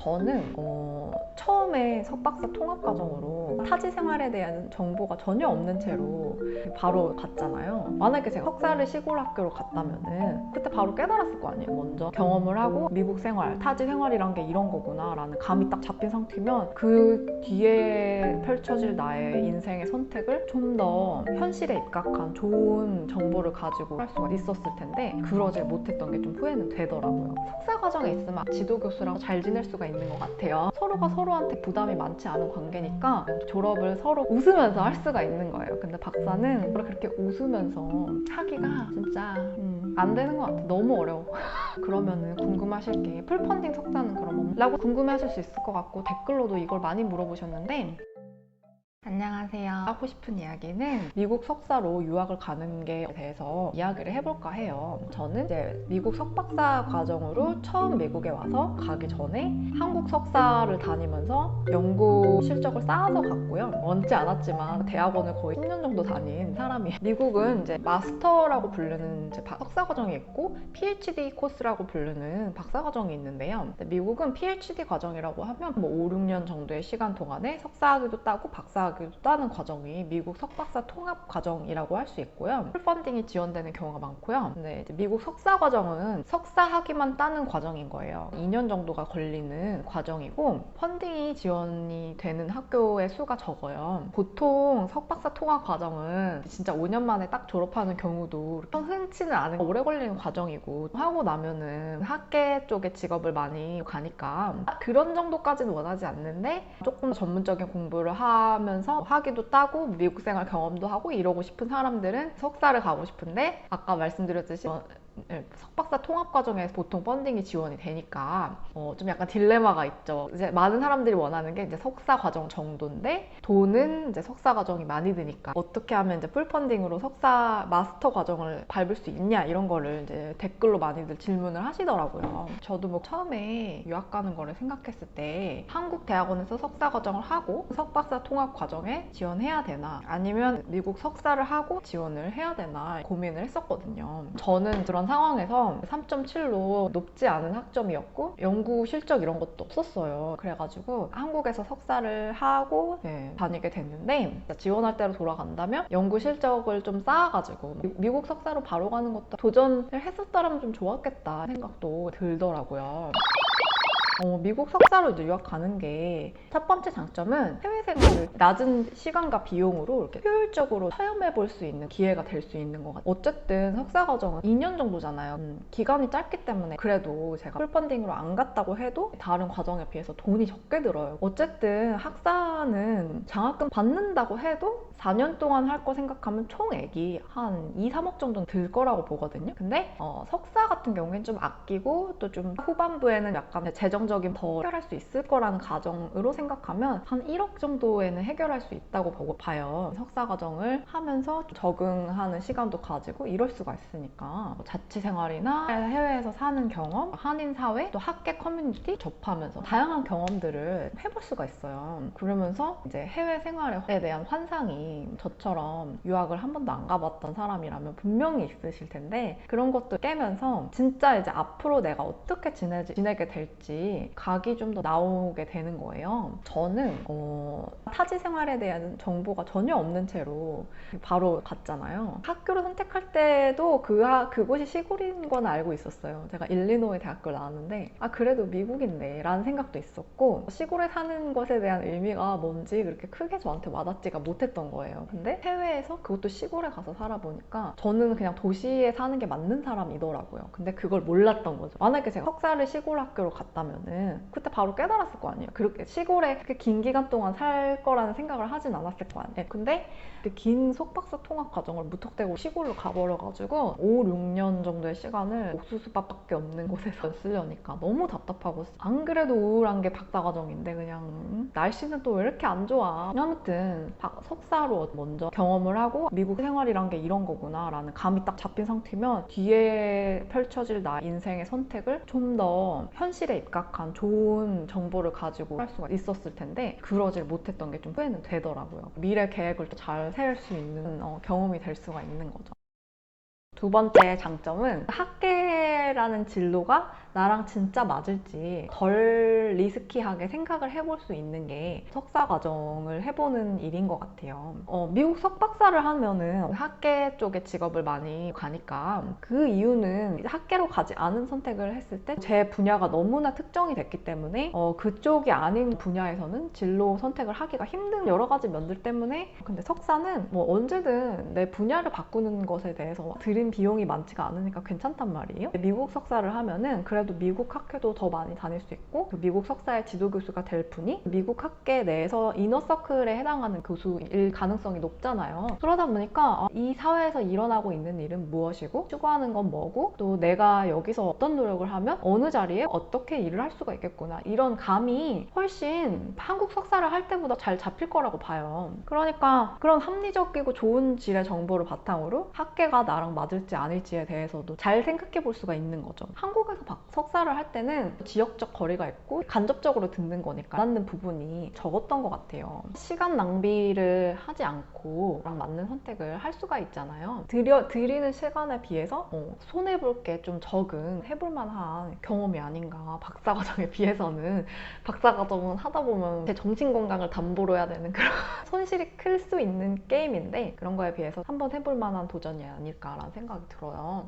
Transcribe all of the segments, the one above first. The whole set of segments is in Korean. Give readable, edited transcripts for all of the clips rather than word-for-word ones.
저는 처음에 석박사 통합과정으로 타지 생활에 대한 정보가 전혀 없는 채로 바로 갔잖아요. 만약에 제가 석사를 시골 학교로 갔다면은 그때 바로 깨달았을 거 아니에요. 먼저 경험을 하고 미국 생활, 타지 생활이란 게 이런 거구나 라는 감이 딱 잡힌 상태면 그 뒤에 펼쳐질 나의 인생의 선택을 좀 더 현실에 입각한 좋은 정보를 가지고 할 수가 있었을 텐데 그러질 못했던 게 좀 후회는 되더라고요. 석사 과정에 있으면 지도 교수랑 잘 지낼 수가 있는 것 같아요. 서로가 서로한테 부담이 많지 않은 관계니까 졸업을 서로 웃으면서 할 수가 있는 거예요. 근데 박사는 그렇게 웃으면서 하기가 진짜 안 되는 것 같아. 너무 어려워. 그러면은 궁금하실 게 풀펀딩 석사는 그럼 라고 궁금해하실 수 있을 것 같고 댓글로도 이걸 많이 물어보셨는데 안녕하세요. 하고 싶은 이야기는 미국 석사로 유학을 가는 게 대해서 이야기를 해볼까 해요. 저는 이제 미국 석박사 과정으로 처음 미국에 와서 가기 전에 한국 석사를 다니면서 연구 실적을 쌓아서 갔고요. 원치 않았지만 대학원을 거의 10년 정도 다닌 사람이에요. 미국은 이제 마스터라고 부르는 이제 석사 과정이 있고 PhD 코스라고 부르는 박사 과정이 있는데요. 미국은 PhD 과정이라고 하면 뭐 5, 6년 정도의 시간 동안에 석사학위도 따고 박사학위도 따는 과정이 미국 석박사 통합 과정이라고 할 수 있고요. 풀펀딩이 지원되는 경우가 많고요. 근데 이제 미국 석사 과정은 석사 학위만 따는 과정인 거예요. 2년 정도가 걸리는 과정이고 펀딩이 지원이 되는 학교의 수가 적어요. 보통 석박사 통합 과정은 진짜 5년 만에 딱 졸업하는 경우도 흔치는 않은 오래 걸리는 과정이고 하고 나면은 학계 쪽에 직업을 많이 가니까 그런 정도까지는 원하지 않는데 조금 더 전문적인 공부를 하면서 학위도 따고 미국 생활 경험도 하고 이러고 싶은 사람들은 석사를 가고 싶은데 아까 말씀드렸듯이 석박사 통합 과정에 보통 펀딩이 지원이 되니까 좀 약간 딜레마가 있죠. 이제 많은 사람들이 원하는 게 이제 석사 과정 정도인데 돈은 이제 석사 과정이 많이 드니까 어떻게 하면 이제 풀 펀딩으로 석사 마스터 과정을 밟을 수 있냐 이런 거를 이제 댓글로 많이들 질문을 하시더라고요. 저도 뭐 처음에 유학 가는 거를 생각했을 때 한국 대학원에서 석사 과정을 하고 석박사 통합 과정에 지원해야 되나 아니면 미국 석사를 하고 지원을 해야 되나 고민을 했었거든요. 저는 그런 상황에서 3.7로 높지 않은 학점이었고 연구 실적 이런 것도 없었어요. 그래가지고 한국에서 석사를 하고 다니게 됐는데 지원할 때로 돌아간다면 연구 실적을 좀 쌓아가지고 미국 석사로 바로 가는 것도 도전을 했었더라면 좀 좋았겠다 생각도 들더라고요. 미국 석사로 이제 유학 가는 게 첫 번째 장점은 해외 생활을 낮은 시간과 비용으로 이렇게 효율적으로 체험해 볼 수 있는 기회가 될 수 있는 것 같아요. 어쨌든 석사 과정은 2년 정도잖아요. 기간이 짧기 때문에 그래도 제가 풀펀딩으로 안 갔다고 해도 다른 과정에 비해서 돈이 적게 들어요. 어쨌든 학사는 장학금 받는다고 해도 4년 동안 할 거 생각하면 총액이 한 2, 3억 정도는 들 거라고 보거든요. 근데 석사 같은 경우에는 좀 아끼고 또 좀 후반부에는 약간 재정적인 더 해결할 수 있을 거라는 가정으로 생각하면 한 1억 정도에는 해결할 수 있다고 보고 봐요. 석사 과정을 하면서 적응하는 시간도 가지고 이럴 수가 있으니까 자취 생활이나 해외에서 사는 경험, 한인 사회, 또 학계 커뮤니티 접하면서 다양한 경험들을 해볼 수가 있어요. 그러면서 이제 해외 생활에 대한 환상이 저처럼 유학을 한 번도 안 가봤던 사람이라면 분명히 있으실 텐데 그런 것도 깨면서 진짜 이제 앞으로 내가 어떻게 지내게 될지 각이 좀 더 나오게 되는 거예요. 저는 타지 생활에 대한 정보가 전혀 없는 채로 바로 갔잖아요. 학교를 선택할 때도 그곳이 시골인 건 알고 있었어요. 제가 일리노이 대학교를 나왔는데 그래도 미국인데 라는 생각도 있었고 시골에 사는 것에 대한 의미가 뭔지 그렇게 크게 저한테 와닿지가 못했던 거예요. 근데 해외에서 그것도 시골에 가서 살아보니까 저는 그냥 도시에 사는 게 맞는 사람이더라고요. 근데 그걸 몰랐던 거죠. 만약에 제가 석사를 시골 학교로 갔다면은 그때 바로 깨달았을 거 아니에요. 그렇게 시골에 그렇게 긴 기간 동안 살 거라는 생각을 하진 않았을 거 아니에요. 근데 그 긴 석박사 통합 과정을 무턱대고 시골로 가버려가지고 5, 6년 정도의 시간을 옥수수밭밖에 없는 곳에서 쓰려니까 너무 답답하고 안 그래도 우울한 게 박사 과정인데 그냥 날씨는 또 왜 이렇게 안 좋아. 아무튼 석사로 먼저 경험을 하고 미국 생활이란 게 이런 거구나 라는 감이 딱 잡힌 상태면 뒤에 펼쳐질 나 인생의 선택을 좀 더 현실에 입각한 좋은 정보를 가지고 할 수가 있었을 텐데 그러질 못했던 게 좀 후회는 되더라고요. 미래 계획을 또 잘 세울 수 있는 경험이 될 수가 있는 거죠. 두 번째 장점은 학계라는 진로가 나랑 진짜 맞을지 덜 리스키하게 생각을 해볼 수 있는 게 석사 과정을 해보는 일인 것 같아요. 미국 석박사를 하면은 학계 쪽에 직업을 많이 가니까 그 이유는 학계로 가지 않은 선택을 했을 때 제 분야가 너무나 특정이 됐기 때문에 그쪽이 아닌 분야에서는 진로 선택을 하기가 힘든 여러 가지 면들 때문에. 근데 석사는 뭐 언제든 내 분야를 바꾸는 것에 대해서 들인 비용이 많지가 않으니까 괜찮단 말이에요. 미국 석사를 하면은 그래도 미국 학회도 더 많이 다닐 수 있고 그 미국 석사의 지도교수가 될 분이 미국 학계 내에서 이너서클에 해당하는 교수일 가능성이 높잖아요. 그러다 보니까 이 사회에서 일어나고 있는 일은 무엇이고 추구하는 건 뭐고 또 내가 여기서 어떤 노력을 하면 어느 자리에 어떻게 일을 할 수가 있겠구나, 이런 감이 훨씬 한국 석사를 할 때보다 잘 잡힐 거라고 봐요. 그러니까 그런 합리적이고 좋은 질의 정보를 바탕으로 학계가 나랑 맞을지 아닐지에 대해서도 잘 생각해 볼 수가 있는 거죠. 한국에서 석사를 할 때는 지역적 거리가 있고 간접적으로 듣는 거니까 맞는 부분이 적었던 것 같아요. 시간 낭비를 하지 않고 나랑 맞는 선택을 할 수가 있잖아요. 들이는 시간에 비해서 손해볼 게 좀 적은 해볼 만한 경험이 아닌가. 박사과정에 비해서는 박사과정은 하다 보면 제 정신 건강을 담보로 해야 되는 그런 손실이 클 수 있는 게임인데 그런 거에 비해서 한번 해볼 만한 도전이 아닐까라는 생각이 들어요.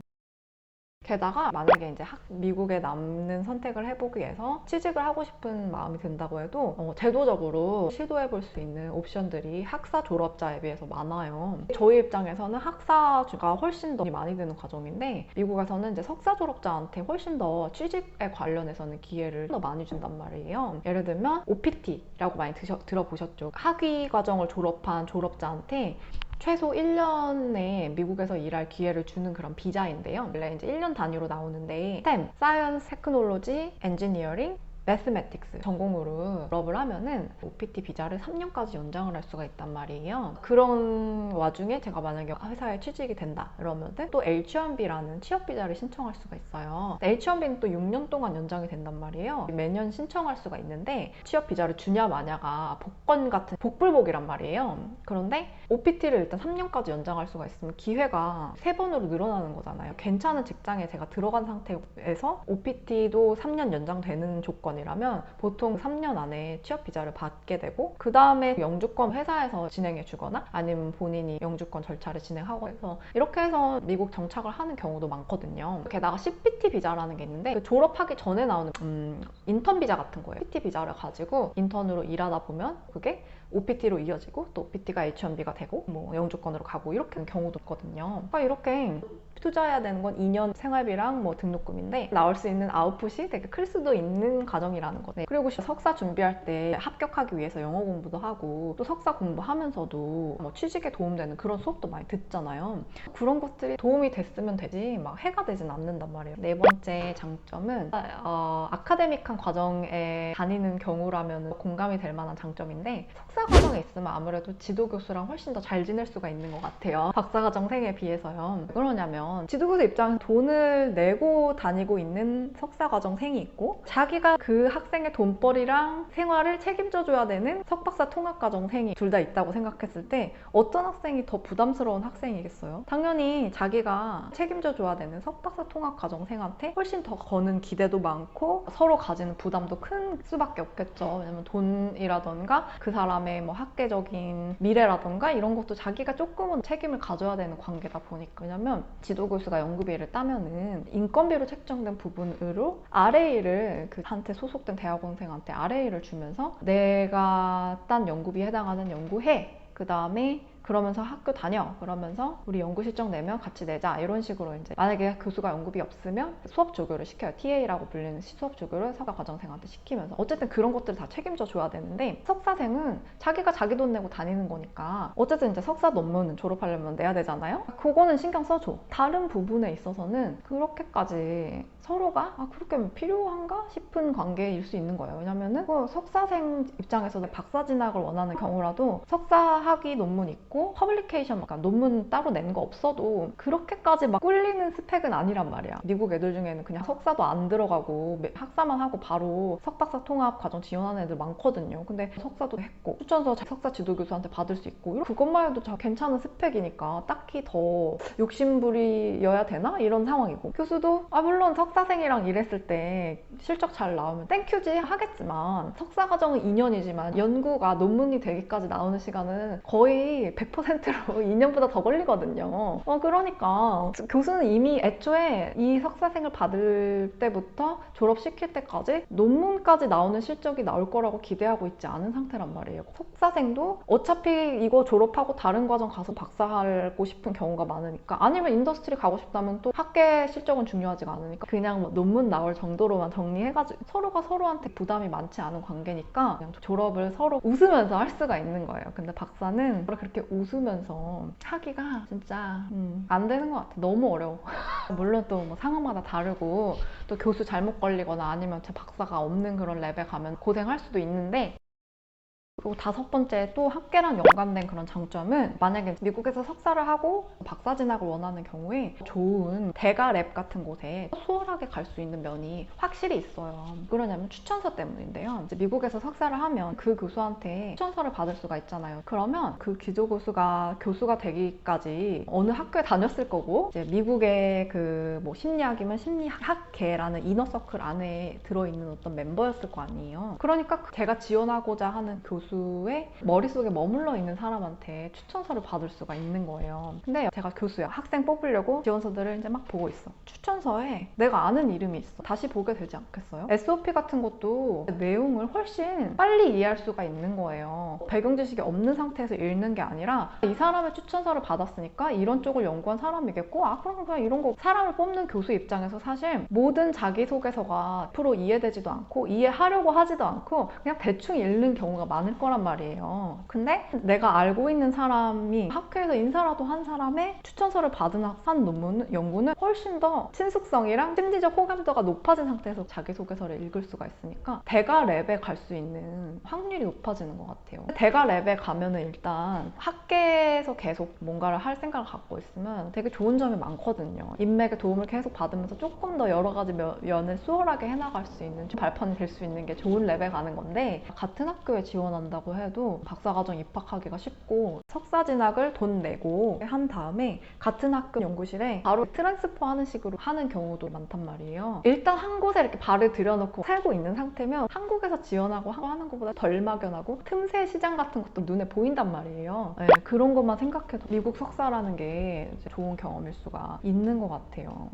게다가 만약에 이제 미국에 남는 선택을 해보기 위해서 취직을 하고 싶은 마음이 든다고 해도 제도적으로 시도해볼 수 있는 옵션들이 학사 졸업자에 비해서 많아요. 저희 입장에서는 학사가 훨씬 더 많이 드는 과정인데 미국에서는 이제 석사 졸업자한테 훨씬 더 취직에 관련해서는 기회를 더 많이 준단 말이에요. 예를 들면 OPT라고 많이 들어보셨죠? 학위 과정을 졸업한 졸업자한테 최소 1년에 미국에서 일할 기회를 주는 그런 비자인데요. 원래 이제 1년 단위로 나오는데 STEM, Science, Technology, Engineering, 매스매틱스 전공으로 졸업을 하면은 OPT 비자를 3년까지 연장을 할 수가 있단 말이에요. 그런 와중에 제가 만약에 회사에 취직이 된다 이러면 또 H-1B라는 취업 비자를 신청할 수가 있어요. H-1B는 또 6년 동안 연장이 된단 말이에요. 매년 신청할 수가 있는데 취업 비자를 주냐 마냐가 복권 같은 복불복이란 말이에요. 그런데 OPT를 일단 3년까지 연장할 수가 있으면 기회가 3번으로 늘어나는 거잖아요. 괜찮은 직장에 제가 들어간 상태에서 OPT도 3년 연장되는 조건이라면 보통 3년 안에 취업 비자를 받게 되고 그 다음에 영주권 회사에서 진행해 주거나 아니면 본인이 영주권 절차를 진행하고 해서 이렇게 해서 미국 정착을 하는 경우도 많거든요. 게다가 CPT 비자라는 게 있는데 그 졸업하기 전에 나오는 인턴 비자 같은 거예요. CPT 비자를 가지고 인턴으로 일하다 보면 그게 OPT로 이어지고 또 OPT가 H-1B가 되고 뭐 영주권으로 가고 이렇게 하는 경우도 있거든요. 그러니까 이렇게 투자해야 되는 건 2년 생활비랑 뭐 등록금인데 나올 수 있는 아웃풋이 되게 클 수도 있는 과정이라는 거네. 그리고 석사 준비할 때 합격하기 위해서 영어 공부도 하고 또 석사 공부하면서도 뭐 취직에 도움되는 그런 수업도 많이 듣잖아요. 그런 것들이 도움이 됐으면 되지 막 해가 되진 않는단 말이에요. 네 번째 장점은 아카데믹한 과정에 다니는 경우라면 공감이 될 만한 장점인데 석사 과정에 있으면 아무래도 지도교수랑 훨씬 더 잘 지낼 수가 있는 것 같아요. 박사과정생에 비해서요. 왜 그러냐면 지도교수 입장에서 돈을 내고 다니고 있는 석사과정생이 있고 자기가 그 학생의 돈벌이랑 생활을 책임져줘야 되는 석박사 통합과정생이 둘 다 있다고 생각했을 때 어떤 학생이 더 부담스러운 학생이겠어요? 당연히 자기가 책임져줘야 되는 석박사 통합과정생한테 훨씬 더 거는 기대도 많고 서로 가지는 부담도 큰 수밖에 없겠죠. 왜냐면 돈이라던가 그 사람의 뭐 학계적인 미래라던가 이런 것도 자기가 조금은 책임을 가져야 되는 관계다 보니까. 왜냐면 지도교수가 연구비를 따면은 인건비로 책정된 부분으로 RA를 그한테 소속된 대학원생한테 RA를 주면서 내가 딴 연구비에 해당하는 연구해 그 다음에 그러면서 학교 다녀 그러면서 우리 연구 실적 내면 같이 내자 이런 식으로 이제 만약에 교수가 연구비 없으면 수업 조교를 시켜요. TA라고 불리는 수업 조교를 석사 과정생한테 시키면서 어쨌든 그런 것들을 다 책임져 줘야 되는데 석사생은 자기가 자기 돈 내고 다니는 거니까 어쨌든 이제 석사 논문은 졸업하려면 내야 되잖아요. 그거는 신경 써줘. 다른 부분에 있어서는 그렇게까지 서로가 그렇게 필요한가 싶은 관계일 수 있는 거예요. 왜냐면은 석사생 입장에서는 박사 진학을 원하는 경우라도 석사 학위 논문 있고 있고 퍼블리케이션 그러니까 논문 따로 낸 거 없어도 그렇게까지 막 꿀리는 스펙은 아니란 말이야. 미국 애들 중에는 그냥 석사도 안 들어가고 학사만 하고 바로 석박사 통합 과정 지원하는 애들 많거든요. 근데 석사도 했고 추천서 석사 지도교수한테 받을 수 있고 그것만 해도 괜찮은 스펙이니까 딱히 더 욕심부리여야 되나? 이런 상황이고 교수도 물론 석사생이랑 일했을 때 실적 잘 나오면 땡큐지 하겠지만 석사 과정은 2년이지만 연구가 논문이 되기까지 나오는 시간은 거의 100%로 2년보다 더 걸리거든요. 그러니까 교수는 이미 애초에 이 석사생을 받을 때부터 졸업시킬 때까지 논문까지 나오는 실적이 나올 거라고 기대하고 있지 않은 상태란 말이에요. 석사생도 어차피 이거 졸업하고 다른 과정 가서 박사하고 싶은 경우가 많으니까 아니면 인더스트리 가고 싶다면 또 학계 실적은 중요하지가 않으니까 그냥 뭐 논문 나올 정도로만 정리해가지고 서로가 서로한테 부담이 많지 않은 관계니까 그냥 졸업을 서로 웃으면서 할 수가 있는 거예요. 근데 박사는 그렇게 웃으면서 하기가 진짜 안 되는 것 같아. 너무 어려워. 물론 또 뭐 상황마다 다르고 또 교수 잘못 걸리거나 아니면 제 박사가 없는 그런 랩에 가면 고생할 수도 있는데 그리고 5번째 또 학계랑 연관된 그런 장점은 만약에 미국에서 석사를 하고 박사 진학을 원하는 경우에 좋은 대가 랩 같은 곳에 수월하게 갈 수 있는 면이 확실히 있어요. 그러냐면 추천서 때문인데요. 이제 미국에서 석사를 하면 그 교수한테 추천서를 받을 수가 있잖아요. 그러면 그 기조교수가 교수가 되기까지 어느 학교에 다녔을 거고 이제 미국의 그 뭐 심리학이면 심리학계라는 이너서클 안에 들어있는 어떤 멤버였을 거 아니에요. 그러니까 제가 지원하고자 하는 교수의 머릿속에 머물러 있는 사람한테 추천서를 받을 수가 있는 거예요. 근데 제가 교수야. 학생 뽑으려고 지원서들을 이제 막 보고 있어. 추천서에 내가 아는 이름이 있어. 다시 보게 되지 않겠어요? SOP 같은 것도 내용을 훨씬 빨리 이해할 수가 있는 거예요. 배경 지식이 없는 상태에서 읽는 게 아니라 이 사람의 추천서를 받았으니까 이런 쪽을 연구한 사람이겠고 그럼 그냥 이런 거 사람을 뽑는 교수 입장에서 사실 모든 자기소개서가 앞으로 이해되지도 않고 이해하려고 하지도 않고 그냥 대충 읽는 경우가 많을 거란 말이에요. 근데 내가 알고 있는 사람이 학회에서 인사라도 한 사람의 추천서를 받은 한 논문, 연구는 훨씬 더 친숙성이랑 심리적 호감도가 높아진 상태에서 자기소개서를 읽을 수가 있으니까 대가 랩에 갈 수 있는 확률이 높아지는 것 같아요. 대가 랩에 가면은 일단 학계에서 계속 뭔가를 할 생각을 갖고 있으면 되게 좋은 점이 많거든요. 인맥의 도움을 계속 받으면서 조금 더 여러 가지 면을 수월하게 해나갈 수 있는 발판이 될 수 있는 게 좋은 랩에 가는 건데 같은 학교에 지원한다고 해도 박사과정 입학하기가 쉽고 석사 진학을 돈 내고 한 다음에 같은 학교 연구실에 바로 트랜스퍼 하는 식으로 하는 경우도 많단 말이에요. 일단 한 곳에 이렇게 발을 들여놓고 살고 있는 상태면 한국에서 지원하고 하는 것보다 덜 막연하고 틈새 시장 같은 것도 눈에 보인단 말이에요. 네, 그런 것만 생각해도 미국 석사라는 게 좋은 경험일 수가 있는 것 같아요.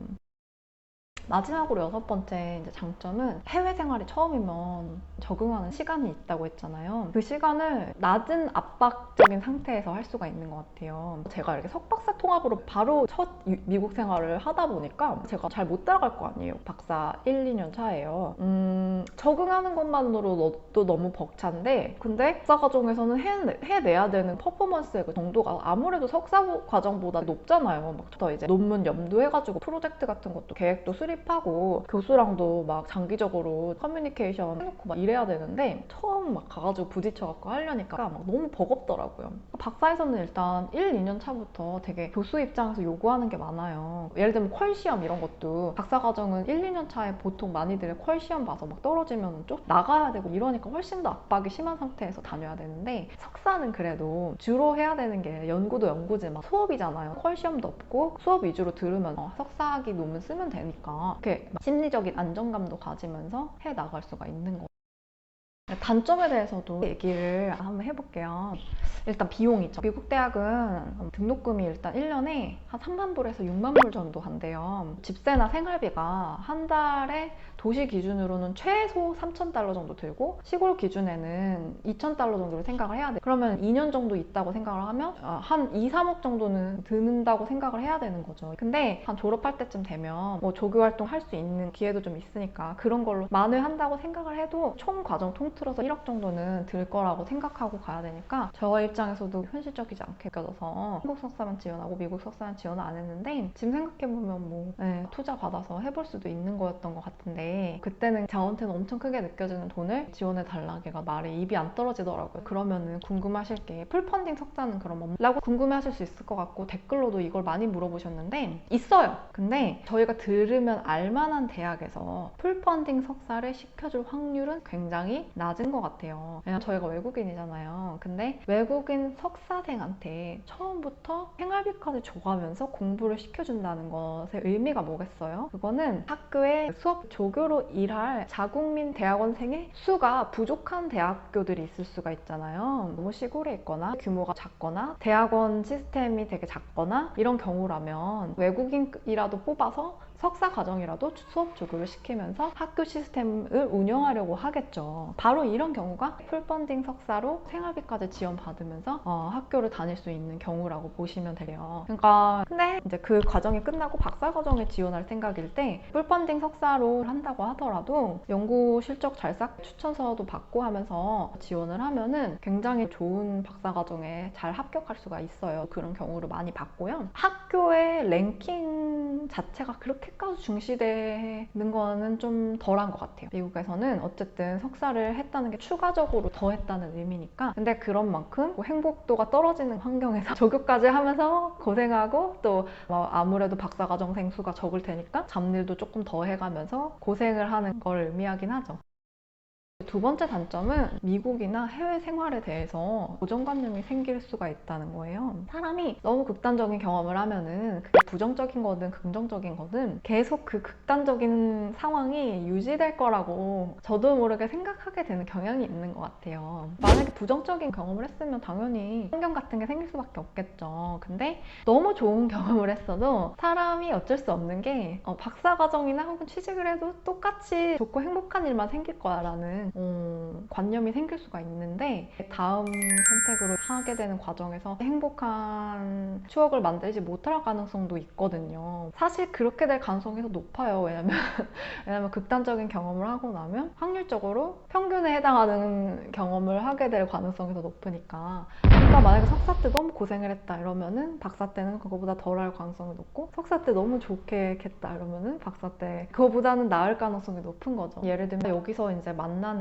마지막으로 6번째 장점은 해외 생활이 처음이면 적응하는 시간이 있다고 했잖아요. 그 시간을 낮은 압박적인 상태에서 할 수가 있는 것 같아요. 제가 이렇게 석박사 통합으로 바로 첫 미국 생활을 하다 보니까 제가 잘 못 따라갈 거 아니에요. 박사 1, 2년 차예요. 적응하는 것만으로도 너무 벅찬데 근데 박사 과정에서는 해내야 되는 퍼포먼스의 그 정도가 아무래도 석사 과정보다 높잖아요. 막 더 이제 논문 염두해가지고 프로젝트 같은 것도 계획도 수립하고 교수랑도 막 장기적으로 커뮤니케이션 해놓고 막 이래야 되는데 처음 막 가가지고 부딪혀갖고 하려니까 막 너무 버겁더라고요. 박사에서는 일단 1, 2년 차부터 되게 교수 입장에서 요구하는 게 많아요. 예를 들면 퀄 시험 이런 것도 박사 과정은 1, 2년 차에 보통 많이들 퀄 시험 봐서 막 떨어지면 좀 나가야 되고 이러니까 훨씬 더 압박이 심한 상태에서 다녀야 되는데 석사는 그래도 주로 해야 되는 게 연구도 연구지만 수업이잖아요. 퀄 시험도 없고 수업 위주로 들으면 석사학위 논문 쓰면 되니까 이렇게 심리적인 안정감도 가지면서 해 나갈 수가 있는 거예요. 단점에 대해서도 얘기를 한번 해볼게요. 일단 비용이죠. 미국 대학은 등록금이 일단 1년에 한 3만 불에서 6만 불 정도 한대요. 집세나 생활비가 한 달에 도시 기준으로는 최소 3,000달러 정도 들고 시골 기준에는 2,000달러 정도를 생각을 해야 돼. 그러면 2년 정도 있다고 생각을 하면 한 2, 3억 정도는 드는다고 생각을 해야 되는 거죠. 근데 한 졸업할 때쯤 되면 뭐 조교 활동 할 수 있는 기회도 좀 있으니까 그런 걸로 만회한다고 생각을 해도 총 과정 통틀 통틀어서 1억 정도는 들 거라고 생각하고 가야 되니까 저 입장에서도 현실적이지 않게 느껴져서 한국 석사만 지원하고 미국 석사만 지원을 안 했는데 지금 생각해보면 뭐 투자 받아서 해볼 수도 있는 거였던 것 같은데 그때는 저한테는 엄청 크게 느껴지는 돈을 지원해달라 걔가 말에 입이 안 떨어지더라고요. 그러면은 궁금하실 게 풀펀딩 석사는 그럼 없냐고 궁금해하실 수 있을 것 같고 댓글로도 이걸 많이 물어보셨는데 있어요. 근데 저희가 들으면 알만한 대학에서 풀펀딩 석사를 시켜줄 확률은 굉장히 낮은 것 같아요. 왜냐면 저희가 외국인이잖아요. 근데 외국인 석사생한테 처음부터 생활비까지 줘가면서 공부를 시켜준다는 것의 의미가 뭐겠어요? 그거는 학교에 수업 조교로 일할 자국민 대학원생의 수가 부족한 대학교들이 있을 수가 있잖아요. 너무 시골에 있거나 규모가 작거나 대학원 시스템이 되게 작거나 이런 경우라면 외국인이라도 뽑아서 석사 과정이라도 수업 조교를 시키면서 학교 시스템을 운영하려고 하겠죠. 바로 이런 경우가 풀펀딩 석사로 생활비까지 지원받으면서 학교를 다닐 수 있는 경우라고 보시면 돼요. 그러니까 근데 이제 그 과정이 끝나고 박사 과정에 지원할 생각일 때 풀펀딩 석사로 한다고 하더라도 연구 실적 잘 쌓고 추천서도 받고 하면서 지원을 하면은 굉장히 좋은 박사 과정에 잘 합격할 수가 있어요. 그런 경우를 많이 봤고요. 학교의 랭킹 자체가 그렇게까지 중시되는 거는 좀 덜한 것 같아요. 미국에서는 어쨌든 석사를 했다는 게 추가적으로 더 했다는 의미니까. 근데 그런 만큼 뭐 행복도가 떨어지는 환경에서 조교까지 하면서 고생하고 또 뭐 아무래도 박사과정생 수가 적을 테니까 잡일도 조금 더 해가면서 고생을 하는 걸 의미하긴 하죠. 두 번째 단점은 미국이나 해외 생활에 대해서 고정관념이 생길 수가 있다는 거예요. 사람이 너무 극단적인 경험을 하면은 그게 부정적인 거든 긍정적인 거든 계속 그 극단적인 상황이 유지될 거라고 저도 모르게 생각하게 되는 경향이 있는 것 같아요. 만약에 부정적인 경험을 했으면 당연히 편견 같은 게 생길 수밖에 없겠죠. 근데 너무 좋은 경험을 했어도 사람이 어쩔 수 없는 게 박사과정이나 혹은 취직을 해도 똑같이 좋고 행복한 일만 생길 거야라는 관념이 생길 수가 있는데 다음 선택으로 하게 되는 과정에서 행복한 추억을 만들지 못할 가능성도 있거든요. 사실 그렇게 될 가능성이 더 높아요. 왜냐면 극단적인 경험을 하고 나면 확률적으로 평균에 해당하는 경험을 하게 될 가능성이 더 높으니까. 그러니까 만약에 석사 때 너무 고생을 했다 이러면은 박사 때는 그거보다 덜할 가능성이 높고 석사 때 너무 좋게 했다 이러면은 박사 때 그거보다는 나을 가능성이 높은 거죠. 예를 들면 여기서 이제 만나는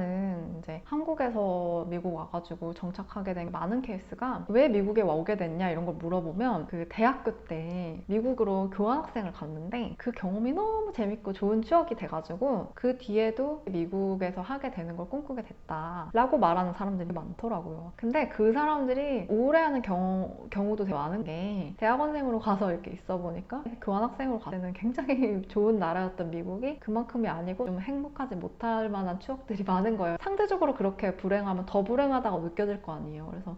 이제 한국에서 미국 와가지고 정착하게 된 많은 케이스가 왜 미국에 오게 됐냐 이런 걸 물어보면 그 대학교 때 미국으로 교환학생을 갔는데 그 경험이 너무 재밌고 좋은 추억이 돼가지고 그 뒤에도 미국에서 하게 되는 걸 꿈꾸게 됐다라고 말하는 사람들이 많더라고요. 근데 그 사람들이 오래 하는 경우도 되게 많은 게 대학원생으로 가서 이렇게 있어 보니까 교환학생으로 갈 때는 굉장히 좋은 나라였던 미국이 그만큼이 아니고 좀 행복하지 못할 만한 추억들이 많은 거예요. 상대적으로 그렇게 불행하면 더 불행하다고 느껴질 거 아니에요. 그래서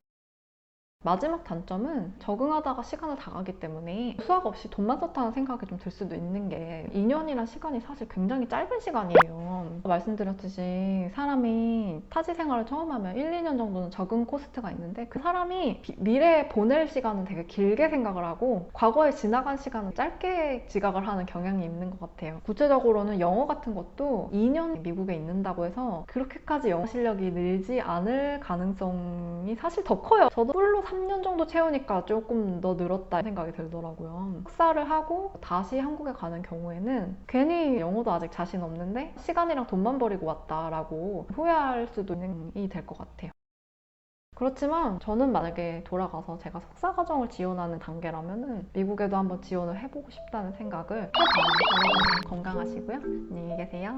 마지막 단점은 적응하다가 시간을 다 가기 때문에 수학 없이 돈만 썼다는 생각이 좀 들 수도 있는 게 2년이란 시간이 사실 굉장히 짧은 시간이에요. 말씀드렸듯이 사람이 타지 생활을 처음 하면 1, 2년 정도는 적응 코스트가 있는데 그 사람이 미래에 보낼 시간은 되게 길게 생각을 하고 과거에 지나간 시간은 짧게 지각을 하는 경향이 있는 것 같아요. 구체적으로는 영어 같은 것도 2년 미국에 있는다고 해서 그렇게까지 영어 실력이 늘지 않을 가능성이 사실 더 커요. 저도 풀로 3년 정도 채우니까 조금 더 늘었다 생각이 들더라고요. 석사를 하고 다시 한국에 가는 경우에는 괜히 영어도 아직 자신 없는데 시간이랑 돈만 버리고 왔다라고 후회할 수도 있는 일이 될 것 같아요. 그렇지만 저는 만약에 돌아가서 제가 석사 과정을 지원하는 단계라면은 미국에도 한번 지원을 해보고 싶다는 생각을 해봐요. 여러분 건강하시고요. 안녕히 계세요.